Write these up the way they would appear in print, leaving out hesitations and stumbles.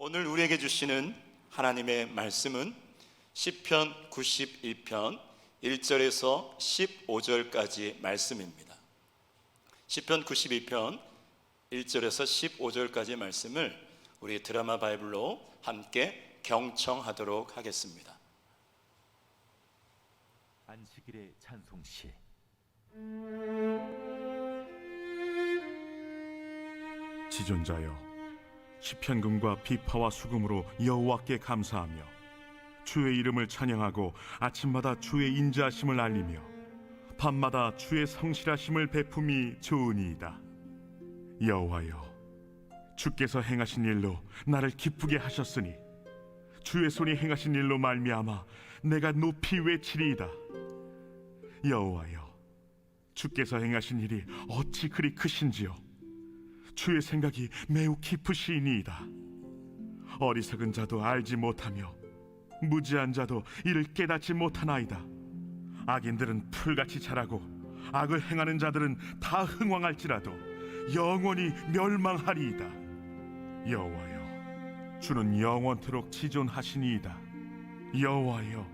오늘 우리에게 주시는 하나님의 말씀은 시편 91편 1절에서 15절까지 말씀입니다. 시편 92편 1절에서 15절까지 말씀을 우리 드라마 바이블로 함께 경청하도록 하겠습니다. 안식일의 찬송시. 지존자여, 시편금과 비파와 수금으로 여호와께 감사하며 주의 이름을 찬양하고 아침마다 주의 인자하심을 알리며 밤마다 주의 성실하심을 베품이 좋으니이다. 여호와여, 주께서 행하신 일로 나를 기쁘게 하셨으니 주의 손이 행하신 일로 말미암아 내가 높이 외치리이다. 여호와여, 주께서 행하신 일이 어찌 그리 크신지요. 주의 생각이 매우 깊으시니이다. 어리석은 자도 알지 못하며 무지한 자도 이를 깨닫지 못하나이다. 악인들은 풀같이 자라고 악을 행하는 자들은 다 흥왕할지라도 영원히 멸망하리이다. 여호와여, 주는 영원토록 지존하시니이다. 여호와여,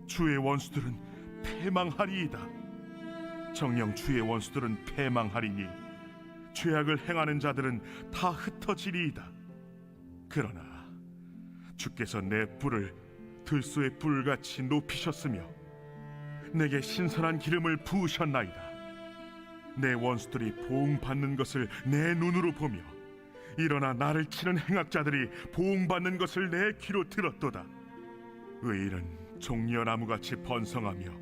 주의 원수들은 패망하리이다. 정녕 주의 원수들은 패망하리니 죄악을 행하는 자들은 다 흩어지리이다. 그러나 주께서 내 뿔을 들소의 뿔같이 높이셨으며 내게 신선한 기름을 부으셨나이다. 내 원수들이 보응받는 것을 내 눈으로 보며 일어나 나를 치는 행악자들이 보응받는 것을 내 귀로 들었도다. 의인은 종려나무같이 번성하며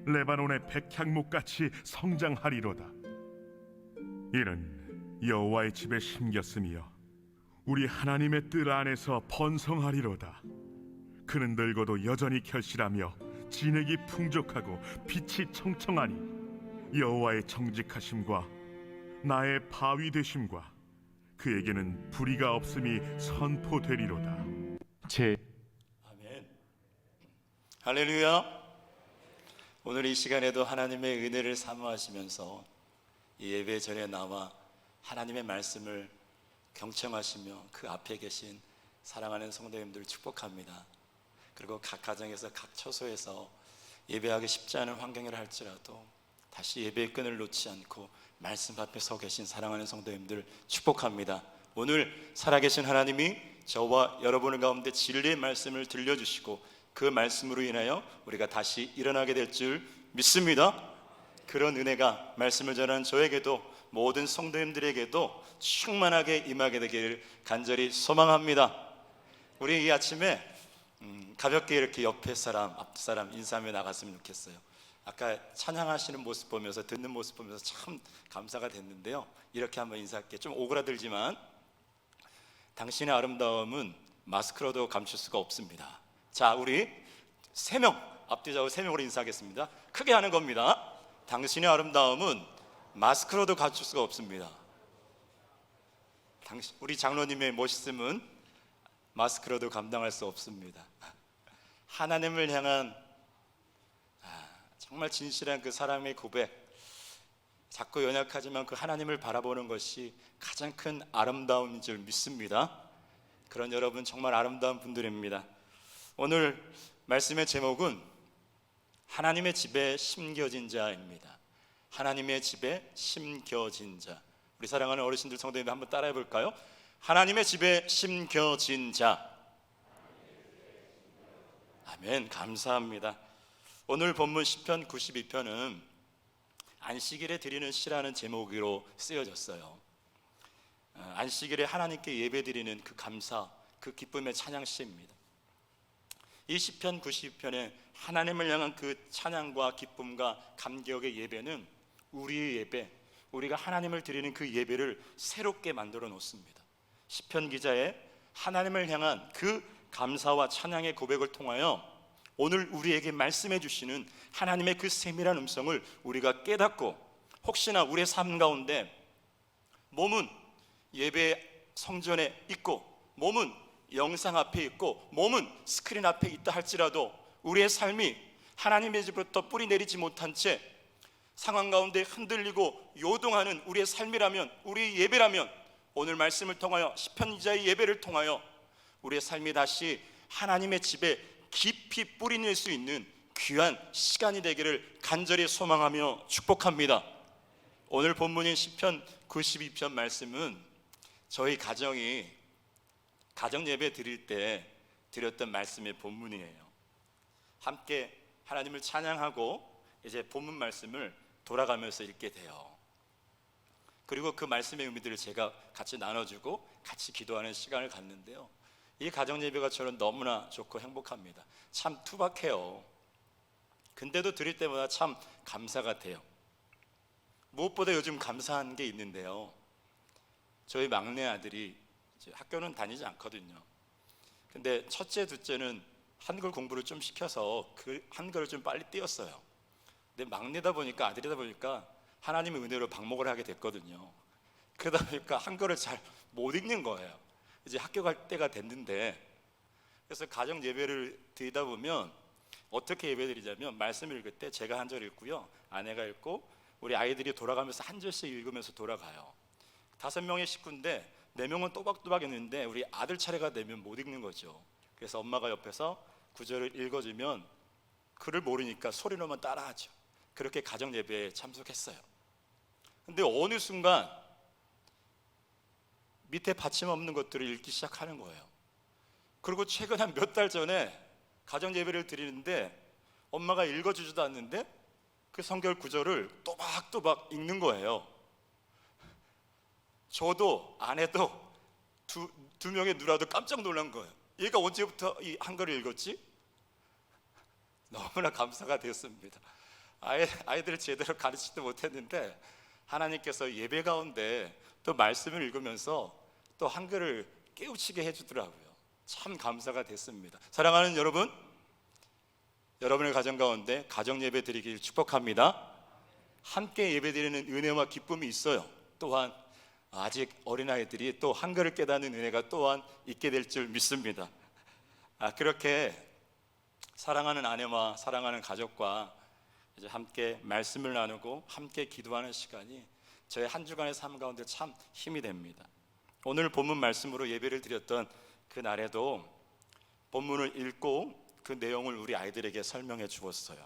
레바논의 백향목같이 성장하리로다. 이는 여호와의 집에 심겼으며 우리 하나님의 뜰 안에서 번성하리로다. 그는 늙어도 여전히 결실하며 진액이 풍족하고 빛이 청청하니 여호와의 정직하심과 나의 바위 되심과 그에게는 불의가 없음이 선포되리로다. 아멘. 할렐루야. 오늘 이 시간에도 하나님의 은혜를 사모하시면서 이 예배 전에 나와 하나님의 말씀을 경청하시며 그 앞에 계신 사랑하는 성도님들 축복합니다. 그리고 각 가정에서 각 처소에서 예배하기 쉽지 않은 환경이라 할지라도 다시 예배의 끈을 놓지 않고 말씀 앞에 서 계신 사랑하는 성도님들 축복합니다. 오늘 살아계신 하나님이 저와 여러분 가운데 진리의 말씀을 들려주시고 그 말씀으로 인하여 우리가 다시 일어나게 될 줄 믿습니다. 그런 은혜가 말씀을 전하는 저에게도 모든 성도님들에게도 충만하게 임하게 되기를 간절히 소망합니다. 우리 이 아침에 가볍게 이렇게 옆에 사람, 앞 사람 인사하며 나갔으면 좋겠어요. 아까 찬양하시는 모습 보면서 듣는 모습 보면서 참 감사가 됐는데요. 이렇게 한번 인사할게요. 좀 오그라들지만 당신의 아름다움은 마스크로도 감출 수가 없습니다. 자, 우리 3명 앞뒤좌우 3명으로 인사하겠습니다. 크게 하는 겁니다. 당신의 아름다움은 마스크로도 감출 수가 없습니다. 우리 장로님의 멋있음은 마스크로도 감당할 수 없습니다. 하나님을 향한 정말 진실한 그 사랑의 고백, 작고 연약하지만 그 하나님을 바라보는 것이 가장 큰 아름다움인 줄 믿습니다. 그런 여러분 정말 아름다운 분들입니다. 오늘 말씀의 제목은 하나님의 집에 심겨진 자입니다. 하나님의 집에 심겨진 자. 우리 사랑하는 어르신들 성도님들 한번 따라해 볼까요? 하나님의 집에 심겨진 자. 아멘. 감사합니다. 오늘 본문 시편 92편은 안식일에 드리는 시라는 제목으로 쓰여졌어요. 안식일에 하나님께 예배드리는 그 감사, 그 기쁨의 찬양 시입니다. 이 시편 92편에 하나님을 향한 그 찬양과 기쁨과 감격의 예배는 우리의 예배, 우리가 하나님을 드리는 그 예배를 새롭게 만들어 놓습니다. 시편 기자의 하나님을 향한 그 감사와 찬양의 고백을 통하여 오늘 우리에게 말씀해 주시는 하나님의 그 세밀한 음성을 우리가 깨닫고 혹시나 우리의 삶 가운데 몸은 예배 성전에 있고 몸은 영상 앞에 있고 몸은 스크린 앞에 있다 할지라도 우리의 삶이 하나님의 집으로부터 뿌리 내리지 못한 채 상황 가운데 흔들리고 요동하는 우리의 삶이라면, 우리의 예배라면 오늘 말씀을 통하여 시편 기자의 예배를 통하여 우리의 삶이 다시 하나님의 집에 깊이 뿌리낼 수 있는 귀한 시간이 되기를 간절히 소망하며 축복합니다. 오늘 본문인 시편 92편 말씀은 저희 가정이 가정 예배 드릴 때 드렸던 말씀의 본문이에요. 함께 하나님을 찬양하고 이제 본문 말씀을 돌아가면서 읽게 돼요. 그리고 그 말씀의 의미들을 제가 같이 나눠주고 같이 기도하는 시간을 갖는데요, 이 가정 예배가 저는 너무나 좋고 행복합니다. 참 투박해요. 근데도 드릴 때마다 참 감사가 돼요. 무엇보다 요즘 감사한 게 있는데요, 저희 막내 아들이 이제 학교는 다니지 않거든요. 근데 첫째, 둘째는 한글 공부를 좀 시켜서 그 한글을 좀 빨리 띄웠어요. 근데 막내다 보니까, 아들이다 보니까 하나님의 은혜로 방목을 하게 됐거든요. 그러다 보니까 한글을 잘 못 읽는 거예요. 이제 학교 갈 때가 됐는데, 그래서 가정 예배를 드리다 보면 어떻게 예배 드리자면, 말씀을 읽을 때 제가 한 절 읽고요, 아내가 읽고 우리 아이들이 돌아가면서 한 절씩 읽으면서 돌아가요. 5명의 식구인데 4명은 또박또박 읽는데 우리 아들 차례가 되면 못 읽는 거죠. 그래서 엄마가 옆에서 구절을 읽어주면 글을 모르니까 소리로만 따라하죠. 그렇게 가정 예배에 참석했어요. 근데 어느 순간 밑에 받침 없는 것들을 읽기 시작하는 거예요. 그리고 최근 한 몇 달 전에 가정 예배를 드리는데 엄마가 읽어주지도 않는데 그 성경 구절을 또박또박 읽는 거예요. 저도 아내도 두 명의 누나도 깜짝 놀란 거예요. 얘가 언제부터 이 한글을 읽었지? 너무나 감사가 되었습니다. 아이들을 제대로 가르치지도 못했는데 하나님께서 예배 가운데 또 말씀을 읽으면서 또 한글을 깨우치게 해주더라고요. 참 감사가 됐습니다. 사랑하는 여러분, 여러분의 가정 가운데 가정 예배 드리길 축복합니다. 함께 예배 드리는 은혜와 기쁨이 있어요. 또한 아직 어린아이들이 또 한글을 깨닫는 은혜가 또한 있게 될 줄 믿습니다. 그렇게 사랑하는 아내와 사랑하는 가족과 이제 함께 말씀을 나누고 함께 기도하는 시간이 저의 한 주간의 삶 가운데 참 힘이 됩니다. 오늘 본문 말씀으로 예배를 드렸던 그 날에도 본문을 읽고 그 내용을 우리 아이들에게 설명해 주었어요.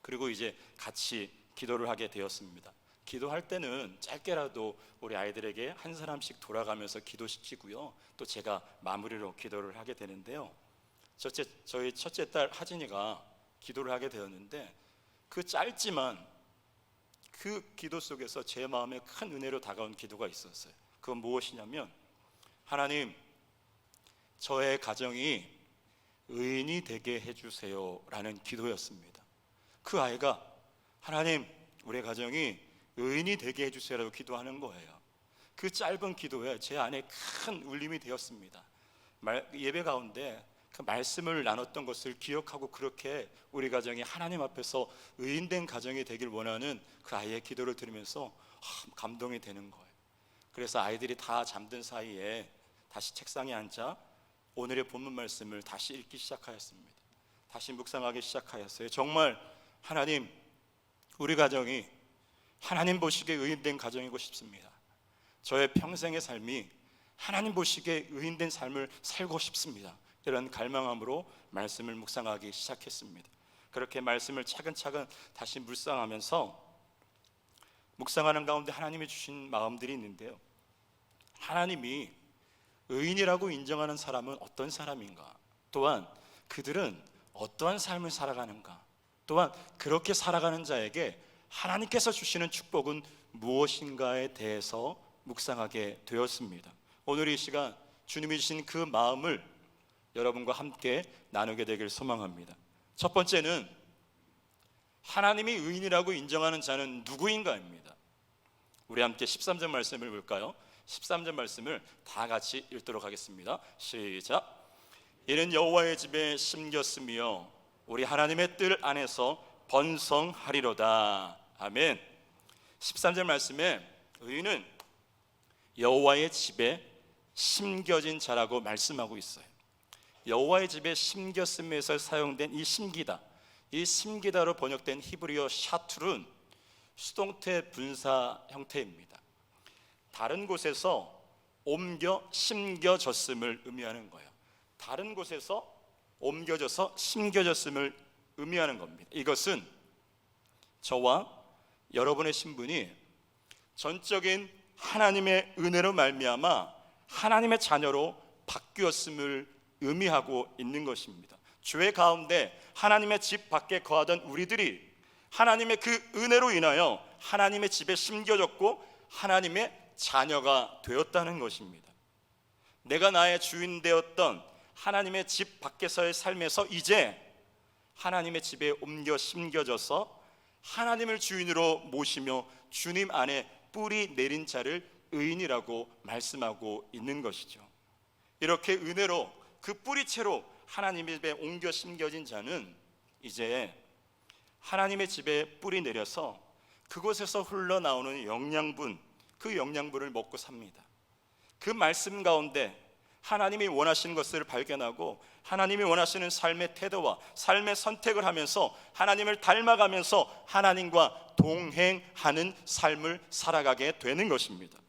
그리고 이제 같이 기도를 하게 되었습니다. 기도할 때는 짧게라도 우리 아이들에게 한 사람씩 돌아가면서 기도시키고요, 또 제가 마무리로 기도를 하게 되는데요, 저희 첫째 딸 하진이가 기도를 하게 되었는데 그 짧지만 그 기도 속에서 제 마음에 큰 은혜로 다가온 기도가 있었어요. 그건 무엇이냐면, 하나님, 저의 가정이 의인이 되게 해주세요 라는 기도였습니다. 그 아이가 하나님, 우리 가정이 의인이 되게 해주세요라고 기도하는 거예요. 그 짧은 기도에 제 안에 큰 울림이 되었습니다. 예배 가운데 그 말씀을 나눴던 것을 기억하고 그렇게 우리 가정이 하나님 앞에서 의인된 가정이 되길 원하는 그 아이의 기도를 들으면서 감동이 되는 거예요. 그래서 아이들이 다 잠든 사이에 다시 책상에 앉아 오늘의 본문 말씀을 다시 읽기 시작하였습니다. 다시 묵상하기 시작하였어요. 정말 하나님, 우리 가정이 하나님 보시기에 의인된 가정이고 싶습니다. 저의 평생의 삶이 하나님 보시기에 의인된 삶을 살고 싶습니다. 이런 갈망함으로 말씀을 묵상하기 시작했습니다. 그렇게 말씀을 차근차근 다시 묵상하면서 묵상하는 가운데 하나님이 주신 마음들이 있는데요, 하나님이 의인이라고 인정하는 사람은 어떤 사람인가, 또한 그들은 어떠한 삶을 살아가는가, 또한 그렇게 살아가는 자에게 하나님께서 주시는 축복은 무엇인가에 대해서 묵상하게 되었습니다. 오늘 이 시간 주님이 주신 그 마음을 여러분과 함께 나누게 되길 소망합니다. 첫 번째는 하나님이 의인이라고 인정하는 자는 누구인가입니다. 우리 함께 13절 말씀을 볼까요? 13절 말씀을 다 같이 읽도록 하겠습니다. 시작. 이는 여호와의 집에 심겼으며 우리 하나님의 뜰 안에서 번성하리로다. 아멘. 13절 말씀에 의인은 여호와의 집에 심겨진 자라고 말씀하고 있어요. 여호와의 집에 심겼음에서 사용된 이 심기다, 이 심기다로 번역된 히브리어 샤툴은 수동태 분사 형태입니다. 다른 곳에서 옮겨 심겨졌음을 의미하는 거예요. 다른 곳에서 옮겨져서 심겨졌음을 의미하는 겁니다. 이것은 저와 여러분의 신분이 전적인 하나님의 은혜로 말미암아 하나님의 자녀로 바뀌었음을 의미하고 있는 것입니다. 죄 가운데 하나님의 집 밖에 거하던 우리들이 하나님의 그 은혜로 인하여 하나님의 집에 심겨졌고 하나님의 자녀가 되었다는 것입니다. 내가 나의 주인 되었던 하나님의 집 밖에서의 삶에서 이제 하나님의 집에 옮겨 심겨져서 하나님을 주인으로 모시며 주님 안에 뿌리 내린 자를 의인이라고 말씀하고 있는 것이죠. 이렇게 은혜로 그 뿌리채로 하나님의 집에 옮겨 심겨진 자는 이제 하나님의 집에 뿌리 내려서 그곳에서 흘러나오는 영양분, 그 영양분을 먹고 삽니다. 그 말씀 가운데 하나님이 원하시는 것을 발견하고 하나님이 원하시는 삶의 태도와 삶의 선택을 하면서 하나님을 닮아가면서 하나님과 동행하는 삶을 살아가게 되는 것입니다.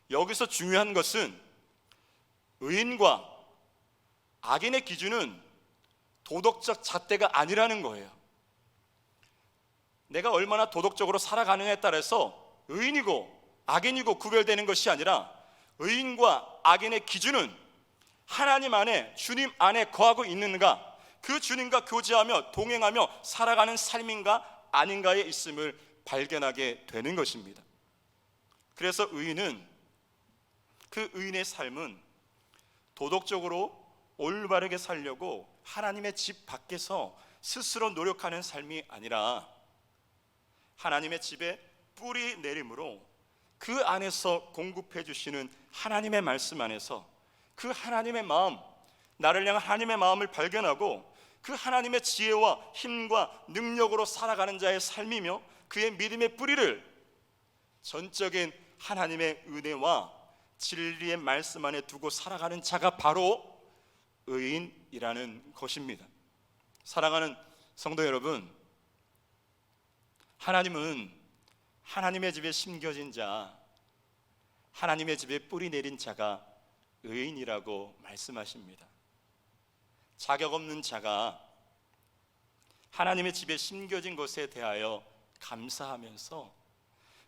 여기서 중요한 것은 의인과 악인의 기준은 도덕적 잣대가 아니라는 거예요. 내가 얼마나 도덕적으로 살아가느냐에 따라서 의인이고 악인이고 구별되는 것이 아니라 의인과 악인의 기준은 하나님 안에 주님 안에 거하고 있는가, 그 주님과 교제하며 동행하며 살아가는 삶인가 아닌가에 있음을 발견하게 되는 것입니다. 그래서 그 의인의 삶은 도덕적으로 올바르게 살려고 하나님의 집 밖에서 스스로 노력하는 삶이 아니라 하나님의 집에 뿌리 내림으로 그 안에서 공급해 주시는 하나님의 말씀 안에서 그 하나님의 마음, 나를 향한 하나님의 마음을 발견하고 그 하나님의 지혜와 힘과 능력으로 살아가는 자의 삶이며 그의 믿음의 뿌리를 전적인 하나님의 은혜와 진리의 말씀 안에 두고 살아가는 자가 바로 의인이라는 것입니다. 사랑하는 성도 여러분, 하나님은 하나님의 집에 심겨진 자, 하나님의 집에 뿌리 내린 자가 의인이라고 말씀하십니다. 자격 없는 자가 하나님의 집에 심겨진 것에 대하여 감사하면서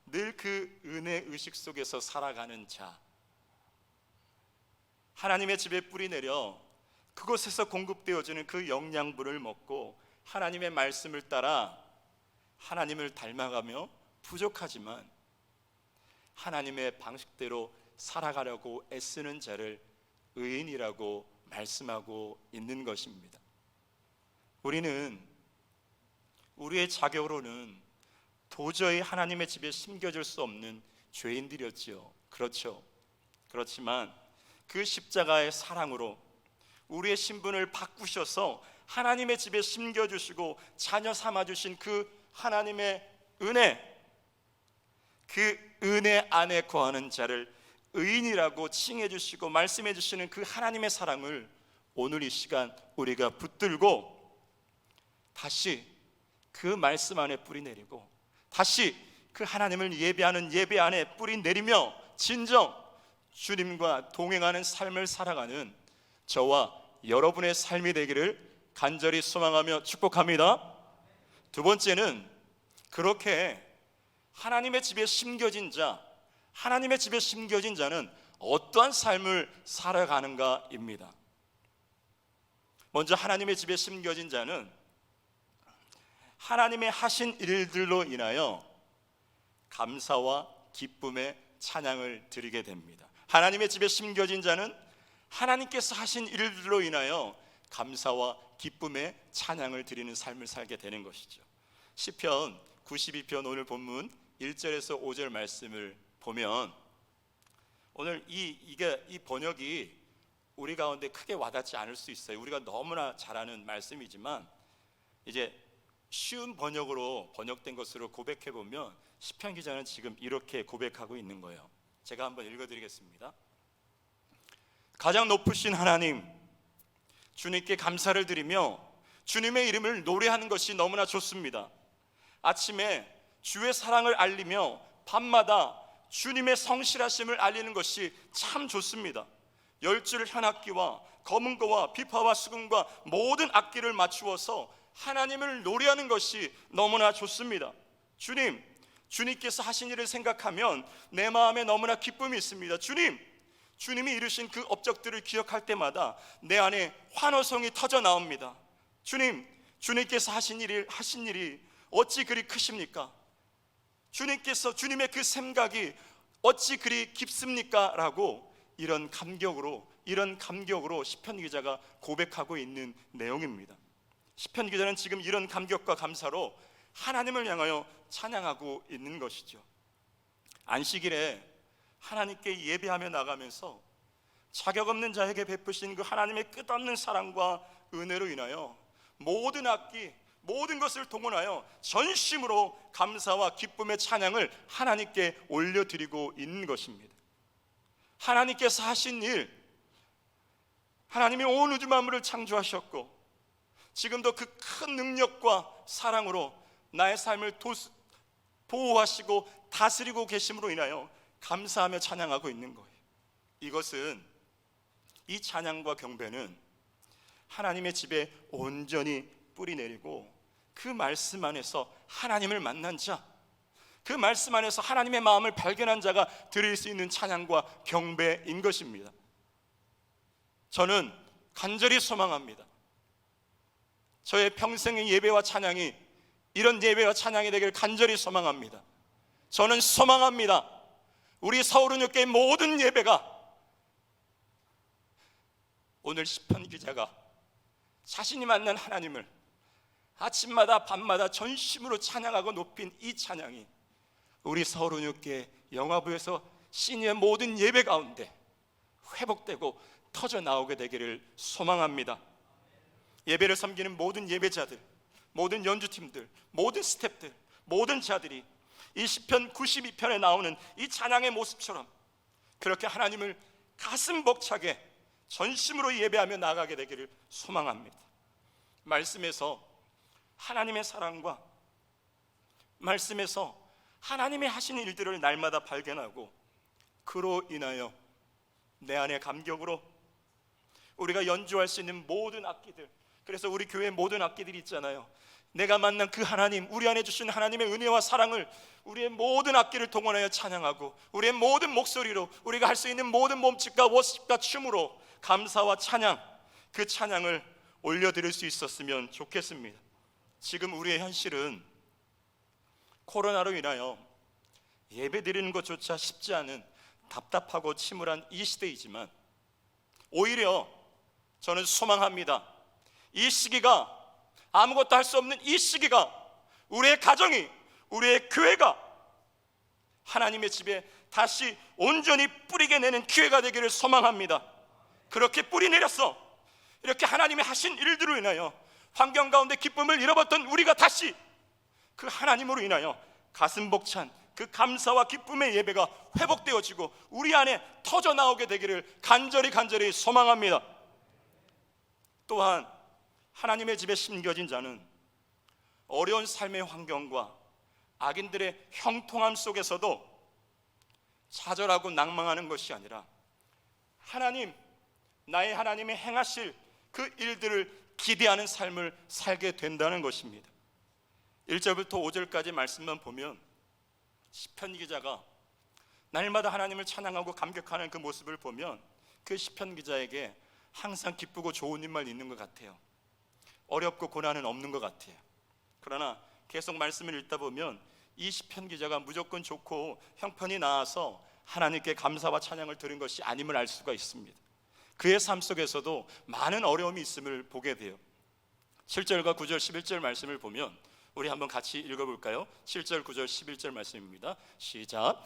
늘 그 은혜 의식 속에서 살아가는 자, 하나님의 집에 뿌리 내려 그곳에서 공급되어지는 그 영양분을 먹고 하나님의 말씀을 따라 하나님을 닮아가며 부족하지만 하나님의 방식대로 살아가려고 애쓰는 자를 의인이라고 말씀하고 있는 것입니다. 우리는 우리의 자격으로는 도저히 하나님의 집에 심겨질 수 없는 죄인들이었지요. 그렇죠. 그렇지만 그 십자가의 사랑으로 우리의 신분을 바꾸셔서 하나님의 집에 심겨주시고 자녀 삼아주신 그 하나님의 은혜, 그 은혜 안에 거하는 자를 의인이라고 칭해 주시고 말씀해 주시는 그 하나님의 사랑을 오늘 이 시간 우리가 붙들고 다시 그 말씀 안에 뿌리 내리고 다시 그 하나님을 예배하는 예배 안에 뿌리 내리며 진정 주님과 동행하는 삶을 살아가는 저와 여러분의 삶이 되기를 간절히 소망하며 축복합니다. 두 번째는 그렇게 하나님의 집에 심겨진 자, 하나님의 집에 심겨진 자는 어떠한 삶을 살아가는가입니다. 먼저 하나님의 집에 심겨진 자는 하나님의 하신 일들로 인하여 감사와 기쁨의 찬양을 드리게 됩니다. 하나님의 집에 심겨진 자는 하나님께서 하신 일들로 인하여 감사와 기쁨의 찬양을 드리는 삶을 살게 되는 것이죠. 시편 92편 오늘 본문 1절에서 5절 말씀을 보면 오늘 이 번역이 우리 가운데 크게 와닿지 않을 수 있어요. 우리가 너무나 잘 아는 말씀이지만 이제 쉬운 번역으로 번역된 것으로 고백해 보면 시편 기자는 지금 이렇게 고백하고 있는 거예요. 제가 한번 읽어드리겠습니다. 가장 높으신 하나님, 주님께 감사를 드리며 주님의 이름을 노래하는 것이 너무나 좋습니다. 아침에 주의 사랑을 알리며 밤마다 주님의 성실하심을 알리는 것이 참 좋습니다. 10줄 현악기와 검은고와 비파와 수금과 모든 악기를 맞추어서 하나님을 노래하는 것이 너무나 좋습니다. 주님께서 하신 일을 생각하면 내 마음에 너무나 기쁨이 있습니다. 주님이 이루신 그 업적들을 기억할 때마다 내 안에 환호성이 터져 나옵니다. 주님께서 하신 일이 어찌 그리 크십니까? 주님의 그 생각이 어찌 그리 깊습니까? 라고 이런 감격으로 시편 기자가 고백하고 있는 내용입니다. 시편 기자는 지금 이런 감격과 감사로 하나님을 향하여 찬양하고 있는 것이죠. 안식일에 하나님께 예배하며 나가면서 자격 없는 자에게 베푸신 그 하나님의 끝없는 사랑과 은혜로 인하여 모든 악기, 모든 것을 동원하여 전심으로 감사와 기쁨의 찬양을 하나님께 올려드리고 있는 것입니다. 하나님께서 하신 일, 하나님이 온 우주 만물을 창조하셨고 지금도 그 큰 능력과 사랑으로 나의 삶을 보호하시고 다스리고 계심으로 인하여 감사하며 찬양하고 있는 거예요. 이 찬양과 경배는 하나님의 집에 온전히 뿌리 내리고 그 말씀 안에서 하나님을 만난 자, 그 말씀 안에서 하나님의 마음을 발견한 자가 드릴 수 있는 찬양과 경배인 것입니다. 저는 간절히 소망합니다. 저의 평생의 예배와 찬양이 이런 예배와 찬양이 되길 간절히 소망합니다. 저는 소망합니다. 우리 서울은육교의 모든 예배가 오늘 시편 기자가 자신이 만난 하나님을 아침마다 밤마다 전심으로 찬양하고 높인 이 찬양이 우리 서울은육교의 영화부에서 신의 모든 예배 가운데 회복되고 터져 나오게 되기를 소망합니다. 예배를 섬기는 모든 예배자들, 모든 연주팀들, 모든 스태프들, 모든 자들이 이 시편 92편에 나오는 이 찬양의 모습처럼 그렇게 하나님을 가슴 벅차게 전심으로 예배하며 나가게 되기를 소망합니다. 말씀에서 하나님의 사랑과 말씀에서 하나님의 하신 일들을 날마다 발견하고 그로 인하여 내 안의 감격으로 우리가 연주할 수 있는 모든 악기들, 그래서 우리 교회 모든 악기들이 있잖아요. 내가 만난 그 하나님, 우리 안에 주신 하나님의 은혜와 사랑을 우리의 모든 악기를 동원하여 찬양하고 우리의 모든 목소리로 우리가 할 수 있는 모든 몸짓과 워십과 춤으로 감사와 찬양, 그 찬양을 올려드릴 수 있었으면 좋겠습니다. 지금 우리의 현실은 코로나로 인하여 예배 드리는 것조차 쉽지 않은 답답하고 침울한 이 시대이지만 오히려 저는 소망합니다. 이 시기가, 아무것도 할 수 없는 이 시기가 우리의 가정이, 우리의 교회가 하나님의 집에 다시 온전히 뿌리게 내는 기회가 되기를 소망합니다. 그렇게 뿌리 내렸어 이렇게 하나님의 하신 일들로 인하여 환경 가운데 기쁨을 잃어버렸던 우리가 다시 그 하나님으로 인하여 가슴 벅찬 그 감사와 기쁨의 예배가 회복되어지고 우리 안에 터져 나오게 되기를 간절히 소망합니다. 또한 하나님의 집에 심겨진 자는 어려운 삶의 환경과 악인들의 형통함 속에서도 좌절하고 낭망하는 것이 아니라 하나님, 나의 하나님이 행하실 그 일들을 기대하는 삶을 살게 된다는 것입니다. 1절부터 5절까지 말씀만 보면 시편 기자가 날마다 하나님을 찬양하고 감격하는 그 모습을 보면 그 시편 기자에게 항상 기쁘고 좋은 일만 있는 것 같아요. 어렵고 고난은 없는 것 같아요. 그러나 계속 말씀을 읽다 보면 이 시편 기자가 무조건 좋고 형편이 나아서 하나님께 감사와 찬양을 드린 것이 아님을 알 수가 있습니다. 그의 삶 속에서도 많은 어려움이 있음을 보게 돼요. 7절과 9절 11절 말씀을 보면 우리 한번 같이 읽어볼까요? 7절 9절 11절 말씀입니다. 시작.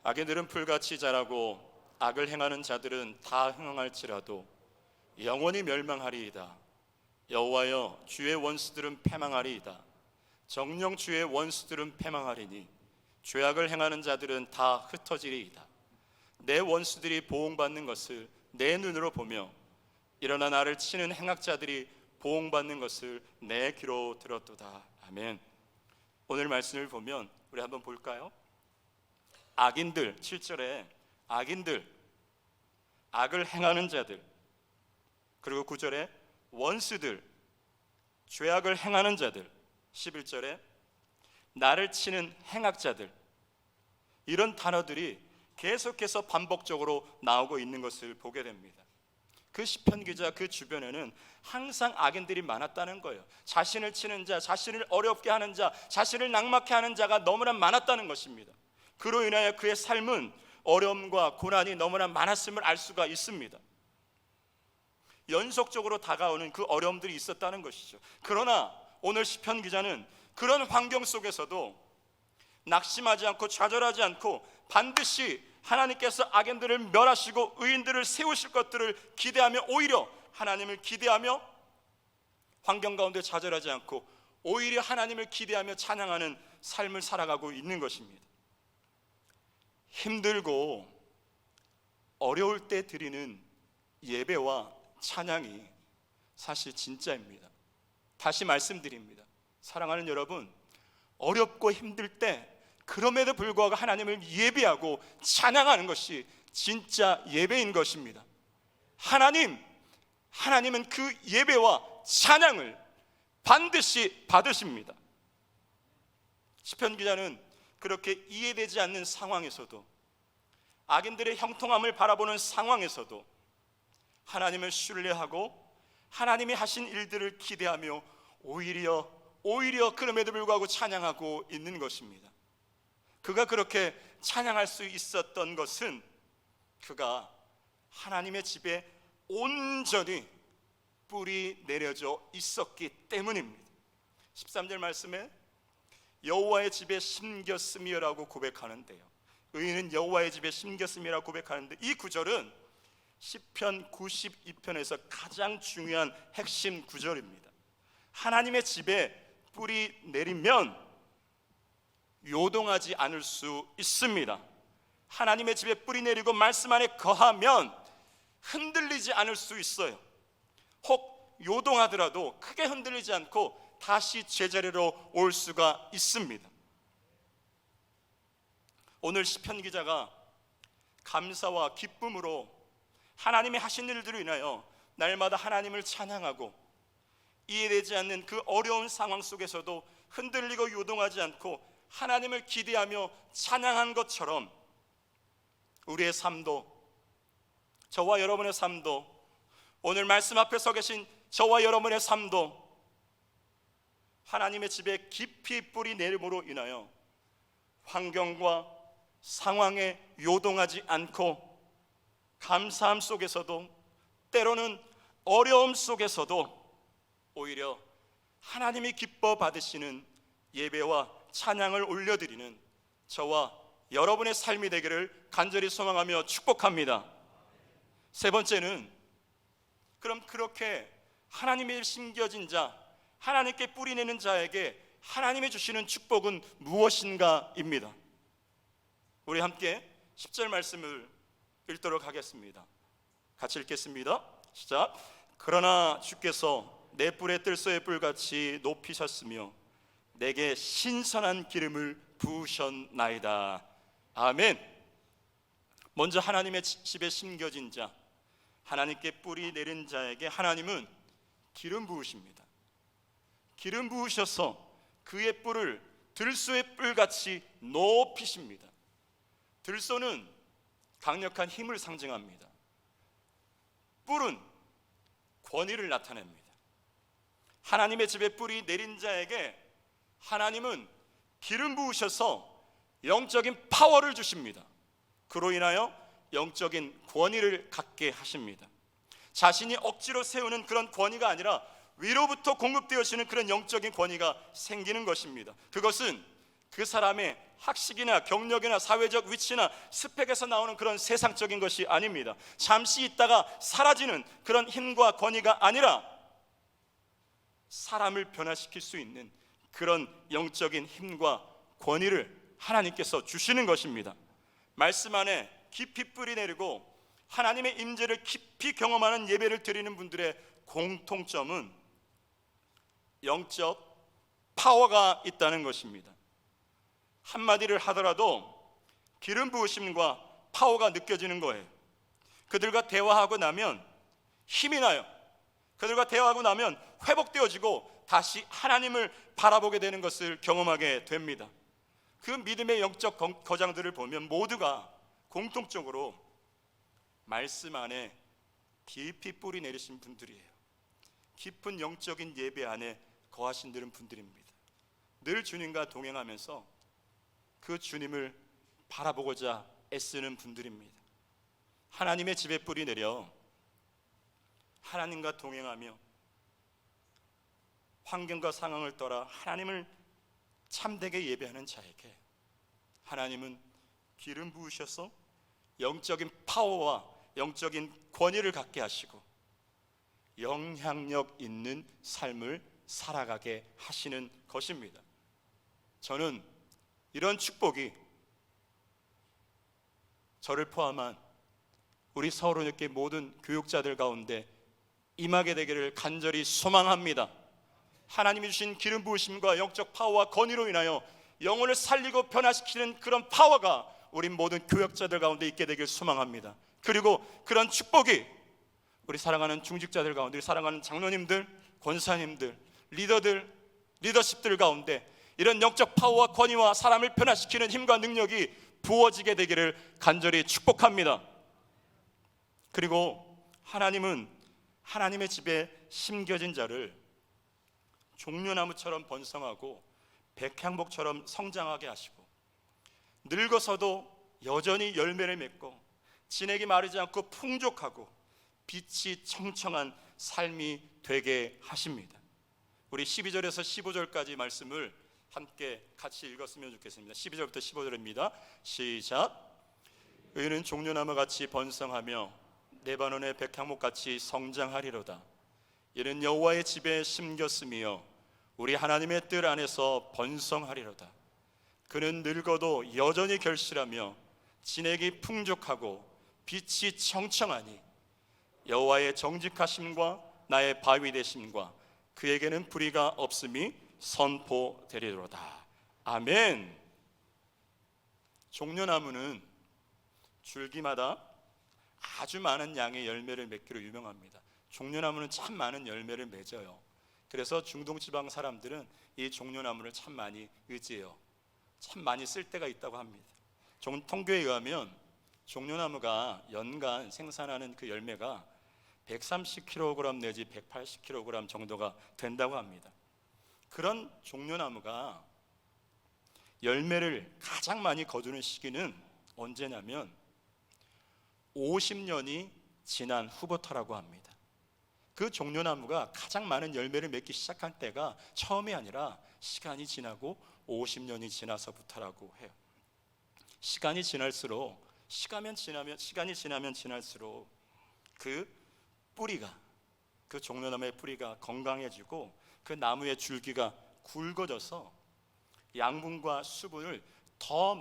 악인들은 풀같이 자라고 악을 행하는 자들은 다 흥황할지라도 영원히 멸망하리이다. 여호와여, 주의 원수들은 패망하리이다. 정녕 주의 원수들은 패망하리니 죄악을 행하는 자들은 다 흩어지리이다. 내 원수들이 보응받는 것을 내 눈으로 보며 일어나 나를 치는 행악자들이 보응받는 것을 내 귀로 들었도다. 아멘. 오늘 말씀을 보면 우리 한번 볼까요? 악인들, 7절에 악인들, 악을 행하는 자들, 그리고 9절에 원수들, 죄악을 행하는 자들, 11절에 나를 치는 행악자들, 이런 단어들이 계속해서 반복적으로 나오고 있는 것을 보게 됩니다. 그 시편 기자 그 주변에는 항상 악인들이 많았다는 거예요. 자신을 치는 자, 자신을 어렵게 하는 자, 자신을 낙막해 하는 자가 너무나 많았다는 것입니다. 그로 인하여 그의 삶은 어려움과 고난이 너무나 많았음을 알 수가 있습니다. 연속적으로 다가오는 그 어려움들이 있었다는 것이죠. 그러나 오늘 시편 기자는 그런 환경 속에서도 낙심하지 않고 좌절하지 않고 반드시 하나님께서 악인들을 멸하시고 의인들을 세우실 것들을 기대하며, 오히려 하나님을 기대하며 환경 가운데 좌절하지 않고 오히려 하나님을 기대하며 찬양하는 삶을 살아가고 있는 것입니다. 힘들고 어려울 때 드리는 예배와 찬양이 사실 진짜입니다. 다시 말씀드립니다. 사랑하는 여러분, 어렵고 힘들 때 그럼에도 불구하고 하나님을 예배하고 찬양하는 것이 진짜 예배인 것입니다. 하나님은 그 예배와 찬양을 반드시 받으십니다. 시편 기자는 그렇게 이해되지 않는 상황에서도, 악인들의 형통함을 바라보는 상황에서도 하나님을 신뢰하고 하나님이 하신 일들을 기대하며 오히려 그럼에도 불구하고 찬양하고 있는 것입니다. 그가 그렇게 찬양할 수 있었던 것은 그가 하나님의 집에 온전히 뿌리 내려져 있었기 때문입니다. 13절 말씀에 여호와의 집에 심겼음이라고 고백하는데요, 의인은 여호와의 집에 심겼음이라고 고백하는데, 이 구절은 시편 92편에서 가장 중요한 핵심 구절입니다. 하나님의 집에 뿌리 내리면 요동하지 않을 수 있습니다. 하나님의 집에 뿌리 내리고 말씀 안에 거하면 흔들리지 않을 수 있어요. 혹 요동하더라도 크게 흔들리지 않고 다시 제자리로 올 수가 있습니다. 오늘 시편 기자가 감사와 기쁨으로 하나님이 하신 일들로 인하여 날마다 하나님을 찬양하고 이해되지 않는 그 어려운 상황 속에서도 흔들리고 요동하지 않고 하나님을 기대하며 찬양한 것처럼 우리의 삶도, 저와 여러분의 삶도, 오늘 말씀 앞에 서 계신 저와 여러분의 삶도 하나님의 집에 깊이 뿌리 내림으로 인하여 환경과 상황에 요동하지 않고 감사함 속에서도, 때로는 어려움 속에서도 오히려 하나님이 기뻐 받으시는 예배와 찬양을 올려드리는 저와 여러분의 삶이 되기를 간절히 소망하며 축복합니다. 세 번째는, 그럼 그렇게 하나님의 심겨진 자, 하나님께 뿌리내는 자에게 하나님이 주시는 축복은 무엇인가 입니다. 우리 함께 10절 말씀을 읽도록 하겠습니다. 같이 읽겠습니다. 시작. 그러나 주께서 내 뿔에 뜰소의 뿔같이 높이셨으며 내게 신선한 기름을 부으셨나이다. 아멘. 먼저 하나님의 집에 심겨진 자, 하나님께 뿌리 내린 자에게 하나님은 기름 부으십니다. 기름 부으셔서 그의 뿔을 들소의 뿔같이 높이십니다. 들소는 강력한 힘을 상징합니다. 뿔은 권위를 나타냅니다. 하나님의 집에 뿌리 내린 자에게 하나님은 기름 부으셔서 영적인 파워를 주십니다. 그로 인하여 영적인 권위를 갖게 하십니다. 자신이 억지로 세우는 그런 권위가 아니라 위로부터 공급되어지는 그런 영적인 권위가 생기는 것입니다. 그것은 그 사람의 학식이나 경력이나 사회적 위치나 스펙에서 나오는 그런 세상적인 것이 아닙니다. 잠시 있다가 사라지는 그런 힘과 권위가 아니라 사람을 변화시킬 수 있는 그런 영적인 힘과 권위를 하나님께서 주시는 것입니다. 말씀 안에 깊이 뿌리 내리고 하나님의 임재를 깊이 경험하는 예배를 드리는 분들의 공통점은 영적 파워가 있다는 것입니다. 한마디를 하더라도 기름 부으심과 파워가 느껴지는 거예요. 그들과 대화하고 나면 힘이 나요. 그들과 대화하고 나면 회복되어지고 다시 하나님을 바라보게 되는 것을 경험하게 됩니다. 그 믿음의 영적 거장들을 보면 모두가 공통적으로 말씀 안에 깊이 뿌리 내리신 분들이에요. 깊은 영적인 예배 안에 거하신 분들입니다. 늘 주님과 동행하면서 그 주님을 바라보고자 애쓰는 분들입니다. 하나님의 집에 뿌리 내려 하나님과 동행하며 환경과 상황을 떠나 하나님을 참되게 예배하는 자에게 하나님은 기름 부으셔서 영적인 파워와 영적인 권위를 갖게 하시고 영향력 있는 삶을 살아가게 하시는 것입니다. 저는 이런 축복이 저를 포함한 우리 서울원역교회 모든 교육자들 가운데 임하게 되기를 간절히 소망합니다. 하나님이 주신 기름 부으심과 영적 파워와 권위로 인하여 영혼을 살리고 변화시키는 그런 파워가 우리 모든 교역자들 가운데 있게 되길 소망합니다. 그리고 그런 축복이 우리 사랑하는 중직자들 가운데, 우리 사랑하는 장로님들, 권사님들, 리더들, 리더십들 가운데 이런 영적 파워와 권위와 사람을 변화시키는 힘과 능력이 부어지게 되기를 간절히 축복합니다. 그리고 하나님은 하나님의 집에 심겨진 자를 종려나무처럼 번성하고 백향목처럼 성장하게 하시고 늙어서도 여전히 열매를 맺고 진액이 마르지 않고 풍족하고 빛이 청청한 삶이 되게 하십니다. 우리 12절에서 15절까지 말씀을 함께 같이 읽었으면 좋겠습니다. 12절부터 15절입니다. 시작. 의인은 종려나무같이 번성하며 레바논의 백향목같이 성장하리로다. 이는 여호와의 집에 심겼으며 우리 하나님의 뜰 안에서 번성하리로다. 그는 늙어도 여전히 결실하며 진액이 풍족하고 빛이 청청하니 여호와의 정직하심과 나의 바위 되심과 그에게는 불의가 없음이 선포되리로다. 아멘. 종려나무는 줄기마다 아주 많은 양의 열매를 맺기로 유명합니다. 종려나무는 참 많은 열매를 맺어요. 그래서 중동지방 사람들은 이 종려나무를 참 많이 의지해요. 참 많이 쓸 때가 있다고 합니다. 통계에 의하면 종려나무가 연간 생산하는 그 열매가 130kg 내지 180kg 정도가 된다고 합니다. 그런 종려나무가 열매를 가장 많이 거두는 시기는 언제냐면 50년이 지난 후부터라고 합니다. 그 종려나무가 가장 많은 열매를 맺기 시작한 때가 처음이 아니라 시간이 지나고 50년이 지나서부터라고 해요. 시간이 지날수록 시간이 지나면 지날수록 그 뿌리가, 그 종려나무의 뿌리가 건강해지고 그 나무의 줄기가 굵어져서 양분과 수분을 더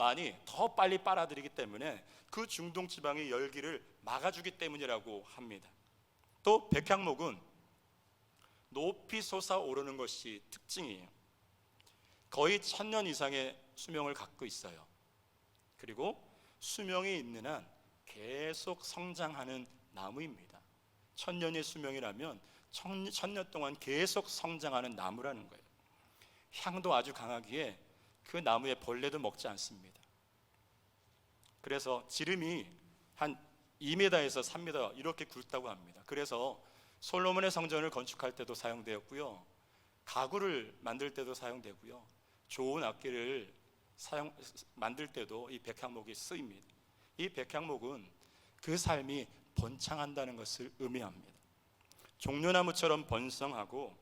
빨리 빨아들이기 때문에 그 중동 지방의 열기를 막아주기 때문이라고 합니다. 또 백향목은 높이 솟아오르는 것이 특징이에요. 거의 1000년 이상의 수명을 갖고 있어요. 그리고 수명이 있는 한 계속 성장하는 나무입니다. 1000년의 수명이라면 1000년 동안 계속 성장하는 나무라는 거예요. 향도 아주 강하기에 그 나무에 벌레도 먹지 않습니다. 그래서 지름이 한 2m에서 3m 이렇게 굵다고 합니다. 그래서 솔로몬의 성전을 건축할 때도 사용되었고요, 가구를 만들 때도 사용되고요, 좋은 악기를 만들 때도 이 백향목이 쓰입니다. 이 백향목은 그 삶이 번창한다는 것을 의미합니다. 종려나무처럼 번성하고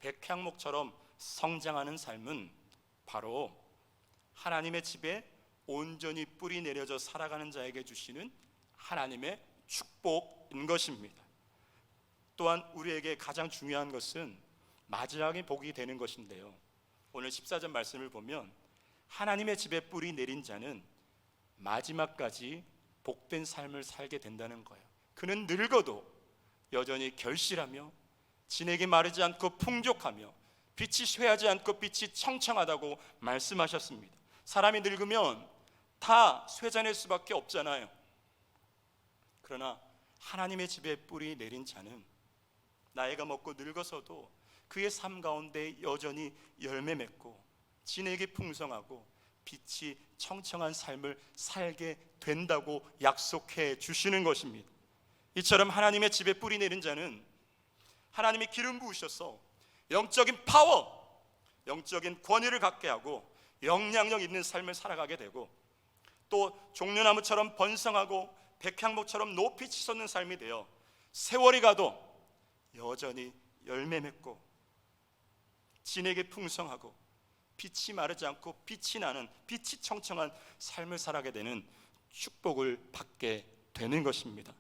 백향목처럼 성장하는 삶은 바로 하나님의 집에 온전히 뿌리 내려져 살아가는 자에게 주시는 하나님의 축복인 것입니다. 또한 우리에게 가장 중요한 것은 마지막에 복이 되는 것인데요, 오늘 14절 말씀을 보면 하나님의 집에 뿌리 내린 자는 마지막까지 복된 삶을 살게 된다는 거예요. 그는 늙어도 여전히 결실하며 진액이 마르지 않고 풍족하며 빛이 쇠하지 않고 빛이 청청하다고 말씀하셨습니다. 사람이 늙으면 다 쇠잔일 수밖에 없잖아요. 그러나 하나님의 집에 뿌리 내린 자는 나이가 먹고 늙어서도 그의 삶 가운데 여전히 열매 맺고 진액이 풍성하고 빛이 청청한 삶을 살게 된다고 약속해 주시는 것입니다. 이처럼 하나님의 집에 뿌리 내린 자는 하나님이 기름 부으셔서 영적인 파워, 영적인 권위를 갖게 하고 영향력 있는 삶을 살아가게 되고, 또 종려나무처럼 번성하고 백향목처럼 높이 치솟는 삶이 되어 세월이 가도 여전히 열매 맺고 진액이 풍성하고 빛이 마르지 않고 빛이 나는, 빛이 청청한 삶을 살아가게 되는 축복을 받게 되는 것입니다.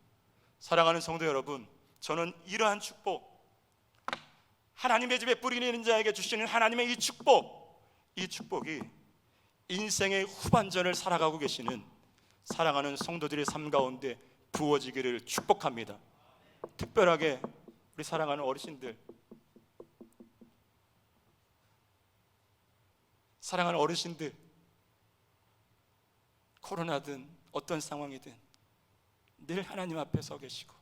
사랑하는 성도 여러분, 저는 이러한 축복, 하나님의 집에 뿌리 내린 자에게 주시는 하나님의 이 축복이 인생의 후반전을 살아가고 계시는 사랑하는 성도들의 삶 가운데 부어지기를 축복합니다. 특별하게 우리 사랑하는 어르신들, 코로나든 어떤 상황이든 늘 하나님 앞에 서 계시고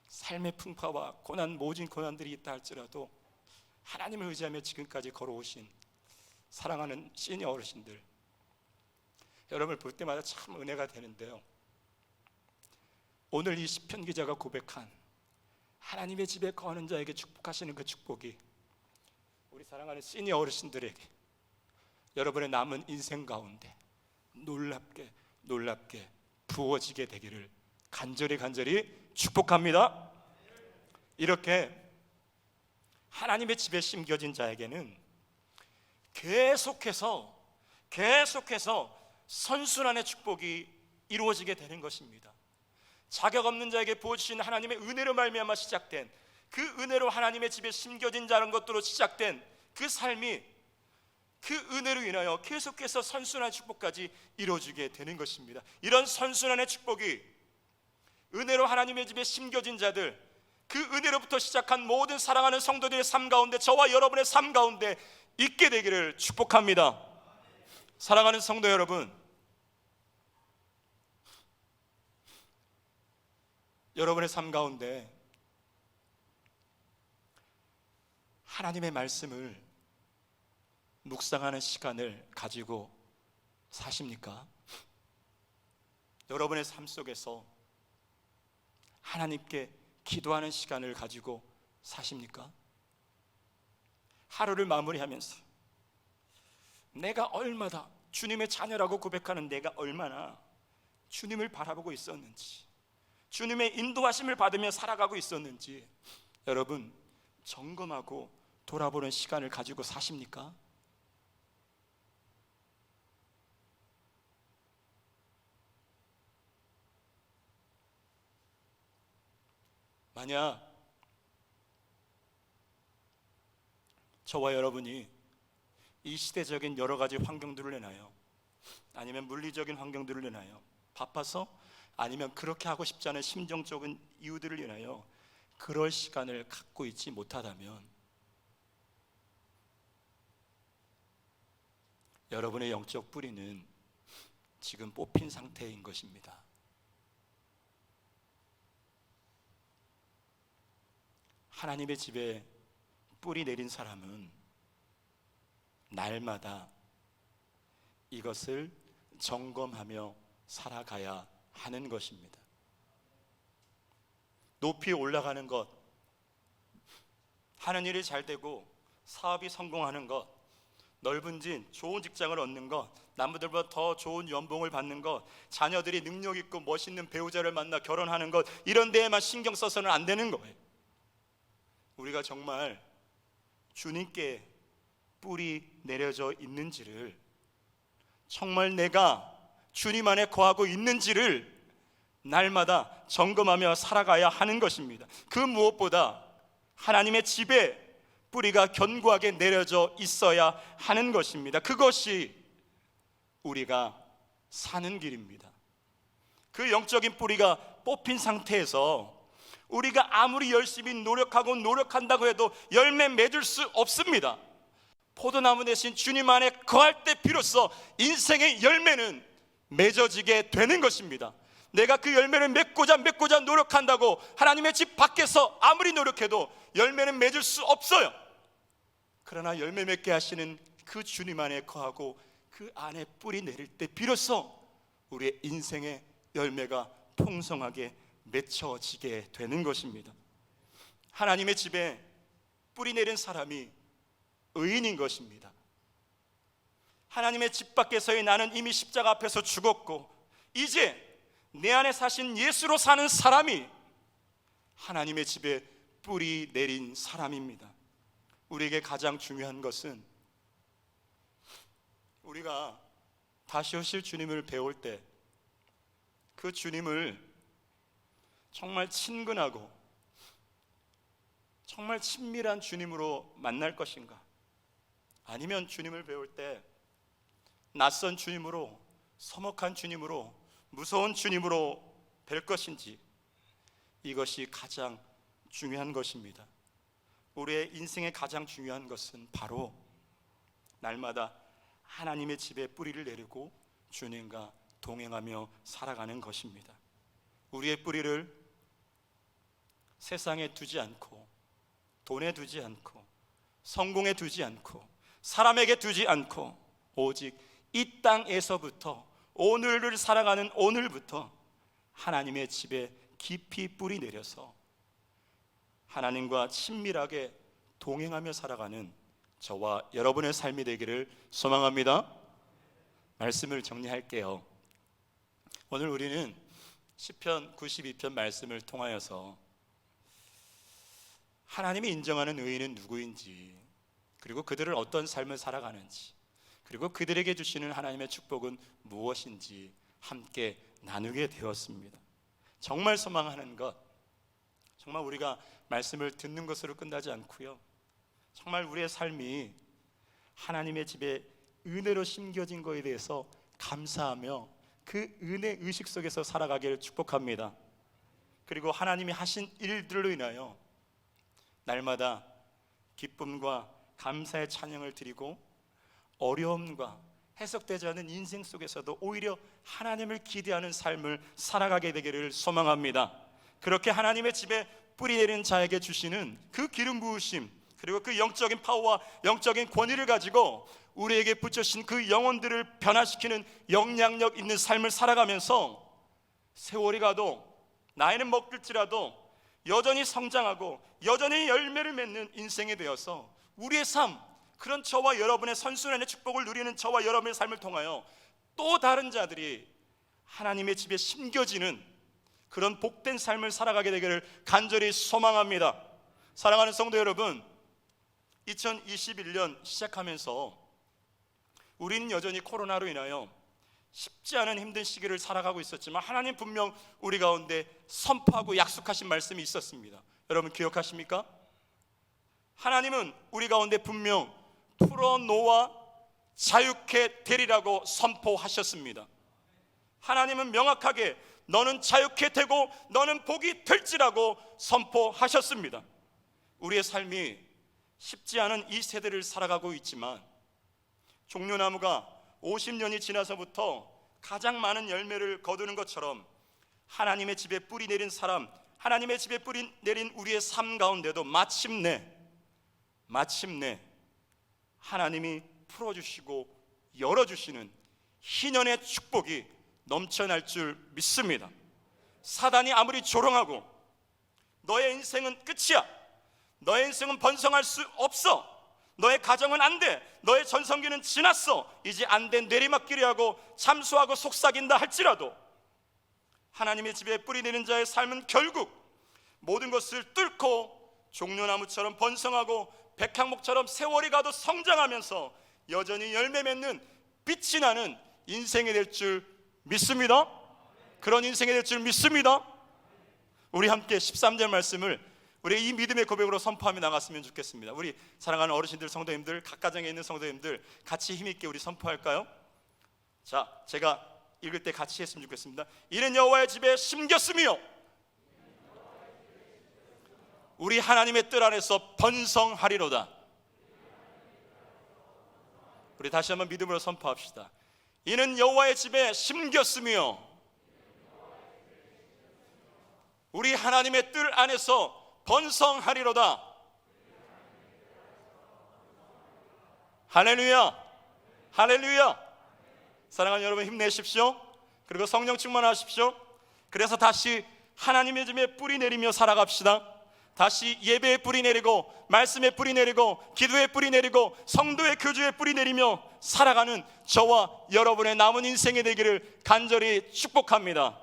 삶의 풍파와 고난, 모진 고난들이 있다 할지라도 하나님을 의지하며 지금까지 걸어오신 사랑하는 시니어 어르신들, 여러분을 볼 때마다 참 은혜가 되는데요, 오늘 이 시편 기자가 고백한 하나님의 집에 거하는 자에게 축복하시는 그 축복이 우리 사랑하는 시니어 어르신들에게 여러분의 남은 인생 가운데 놀랍게 부어지게 되기를 간절히 축복합니다. 이렇게 하나님의 집에 심겨진 자에게는 계속해서 선순환의 축복이 이루어지게 되는 것입니다. 자격 없는 자에게 부어주신 하나님의 은혜로 말미암아 시작된, 그 은혜로 하나님의 집에 심겨진 자라는 것들로 시작된 그 삶이 그 은혜로 인하여 계속해서 선순환의 축복까지 이루어지게 되는 것입니다. 이런 선순환의 축복이 은혜로 하나님의 집에 심겨진 자들, 그 은혜로부터 시작한 모든 사랑하는 성도들의 삶 가운데, 저와 여러분의 삶 가운데 있게 되기를 축복합니다. 사랑하는 성도 여러분, 여러분의 삶 가운데 하나님의 말씀을 묵상하는 시간을 가지고 사십니까? 여러분의 삶 속에서 하나님께 기도하는 시간을 가지고 사십니까? 하루를 마무리하면서 내가 얼마나 주님의 자녀라고 고백하는 내가 얼마나 주님을 바라보고 있었는지, 주님의 인도하심을 받으며 살아가고 있었는지 여러분 점검하고 돌아보는 시간을 가지고 사십니까? 만약 저와 여러분이 이 시대적인 여러 가지 환경들을 인하여, 아니면 물리적인 환경들을 인하여 바빠서, 아니면 그렇게 하고 싶지 않은 심정적인 이유들을 인하여 그럴 시간을 갖고 있지 못하다면 여러분의 영적 뿌리는 지금 뽑힌 상태인 것입니다. 하나님의 집에 뿌리 내린 사람은 날마다 이것을 점검하며 살아가야 하는 것입니다. 높이 올라가는 것, 하는 일이 잘 되고 사업이 성공하는 것, 넓은 진, 좋은 직장을 얻는 것, 남들보다 더 좋은 연봉을 받는 것, 자녀들이 능력 있고 멋있는 배우자를 만나 결혼하는 것, 이런 데에만 신경 써서는 안 되는 거예요. 우리가 정말 주님께 뿌리 내려져 있는지를, 정말 내가 주님 안에 거하고 있는지를 날마다 점검하며 살아가야 하는 것입니다. 그 무엇보다 하나님의 집에 뿌리가 견고하게 내려져 있어야 하는 것입니다. 그것이 우리가 사는 길입니다. 그 영적인 뿌리가 뽑힌 상태에서 우리가 아무리 열심히 노력하고 노력한다고 해도 열매 맺을 수 없습니다. 포도나무 대신 주님 안에 거할 때 비로소 인생의 열매는 맺어지게 되는 것입니다. 내가 그 열매를 맺고자 노력한다고 하나님의 집 밖에서 아무리 노력해도 열매는 맺을 수 없어요. 그러나 열매 맺게 하시는 그 주님 안에 거하고 그 안에 뿌리 내릴 때 비로소 우리의 인생의 열매가 풍성하게 맺혀지게 되는 것입니다. 하나님의 집에 뿌리 내린 사람이 의인인 것입니다. 하나님의 집 밖에서의 나는 이미 십자가 앞에서 죽었고 이제 내 안에 사신 예수로 사는 사람이 하나님의 집에 뿌리 내린 사람입니다. 우리에게 가장 중요한 것은 우리가 다시 오실 주님을 배울 때 그 주님을 정말 친근하고 정말 친밀한 주님으로 만날 것인가, 아니면 주님을 배울 때 낯선 주님으로, 서먹한 주님으로, 무서운 주님으로 뵐 것인지, 이것이 가장 중요한 것입니다. 우리의 인생의 가장 중요한 것은 바로 날마다 하나님의 집에 뿌리를 내리고 주님과 동행하며 살아가는 것입니다. 우리의 뿌리를 세상에 두지 않고, 돈에 두지 않고, 성공에 두지 않고, 사람에게 두지 않고, 오직 이 땅에서부터, 오늘을 살아가는 오늘부터 하나님의 집에 깊이 뿌리 내려서 하나님과 친밀하게 동행하며 살아가는 저와 여러분의 삶이 되기를 소망합니다. 말씀을 정리할게요. 오늘 우리는 시편 92편 말씀을 통하여서 하나님이 인정하는 의인은 누구인지, 그리고 그들을 어떤 삶을 살아가는지, 그리고 그들에게 주시는 하나님의 축복은 무엇인지 함께 나누게 되었습니다. 정말 소망하는 것, 정말 우리가 말씀을 듣는 것으로 끝나지 않고요, 정말 우리의 삶이 하나님의 집에 은혜로 심겨진 것에 대해서 감사하며 그 은혜 의식 속에서 살아가기를 축복합니다. 그리고 하나님이 하신 일들로 인하여 날마다 기쁨과 감사의 찬양을 드리고 어려움과 해석되지 않는 인생 속에서도 오히려 하나님을 기대하는 삶을 살아가게 되기를 소망합니다. 그렇게 하나님의 집에 뿌리 내린 자에게 주시는 그 기름 부으심, 그리고 그 영적인 파워와 영적인 권위를 가지고 우리에게 붙여주신 그 영혼들을 변화시키는 영향력 있는 삶을 살아가면서 세월이 가도 나이는 먹을지라도 여전히 성장하고 여전히 열매를 맺는 인생이 되어서 우리의 삶, 그런 저와 여러분의 선순환의 축복을 누리는 저와 여러분의 삶을 통하여 또 다른 자들이 하나님의 집에 심겨지는 그런 복된 삶을 살아가게 되기를 간절히 소망합니다. 사랑하는 성도 여러분, 2021년 시작하면서 우리는 여전히 코로나로 인하여 쉽지 않은 힘든 시기를 살아가고 있었지만 하나님 분명 우리 가운데 선포하고 약속하신 말씀이 있었습니다. 여러분 기억하십니까? 하나님은 우리 가운데 분명 풀어놓아 자유케 되리라고 선포하셨습니다. 하나님은 명확하게 너는 자유케 되고 너는 복이 될지라고 선포하셨습니다. 우리의 삶이 쉽지 않은 이 세대를 살아가고 있지만 종려나무가 50년이 지나서부터 가장 많은 열매를 거두는 것처럼 하나님의 집에 뿌리 내린 사람, 하나님의 집에 뿌리 내린 우리의 삶 가운데도 마침내 하나님이 풀어주시고 열어주시는 희년의 축복이 넘쳐날 줄 믿습니다. 사단이 아무리 조롱하고 너의 인생은 끝이야, 너의 인생은 번성할 수 없어, 너의 가정은 안 돼, 너의 전성기는 지났어, 이제 안 된 내리막길이 하고 참소하고 속삭인다 할지라도 하나님의 집에 뿌리 내린 자의 삶은 결국 모든 것을 뚫고 종려나무처럼 번성하고 백향목처럼 세월이 가도 성장하면서 여전히 열매 맺는 빛이 나는 인생이 될 줄 믿습니다. 그런 인생이 될 줄 믿습니다. 우리 함께 13절 말씀을 우리 이 믿음의 고백으로 선포하며 나갔으면 좋겠습니다. 우리 사랑하는 어르신들, 성도님들, 각 가정에 있는 성도님들 같이 힘있게 우리 선포할까요? 자, 제가 읽을 때 같이 했으면 좋겠습니다. 이는 여호와의 집에 심겼으며 우리 하나님의 뜰 안에서 번성하리로다. 우리 다시 한번 믿음으로 선포합시다. 이는 여호와의 집에 심겼으며 우리 하나님의 뜰 안에서 번성하리로다. 할렐루야, 할렐루야. 사랑하는 여러분, 힘내십시오. 그리고 성령 충만하십시오. 그래서 다시 하나님의 집에 뿌리 내리며 살아갑시다. 다시 예배에 뿌리 내리고, 말씀에 뿌리 내리고, 기도에 뿌리 내리고, 성도의 교주에 뿌리 내리며 살아가는 저와 여러분의 남은 인생이 되기를 간절히 축복합니다.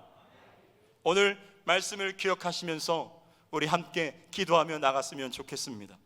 오늘 말씀을 기억하시면서 우리 함께 기도하며 나갔으면 좋겠습니다.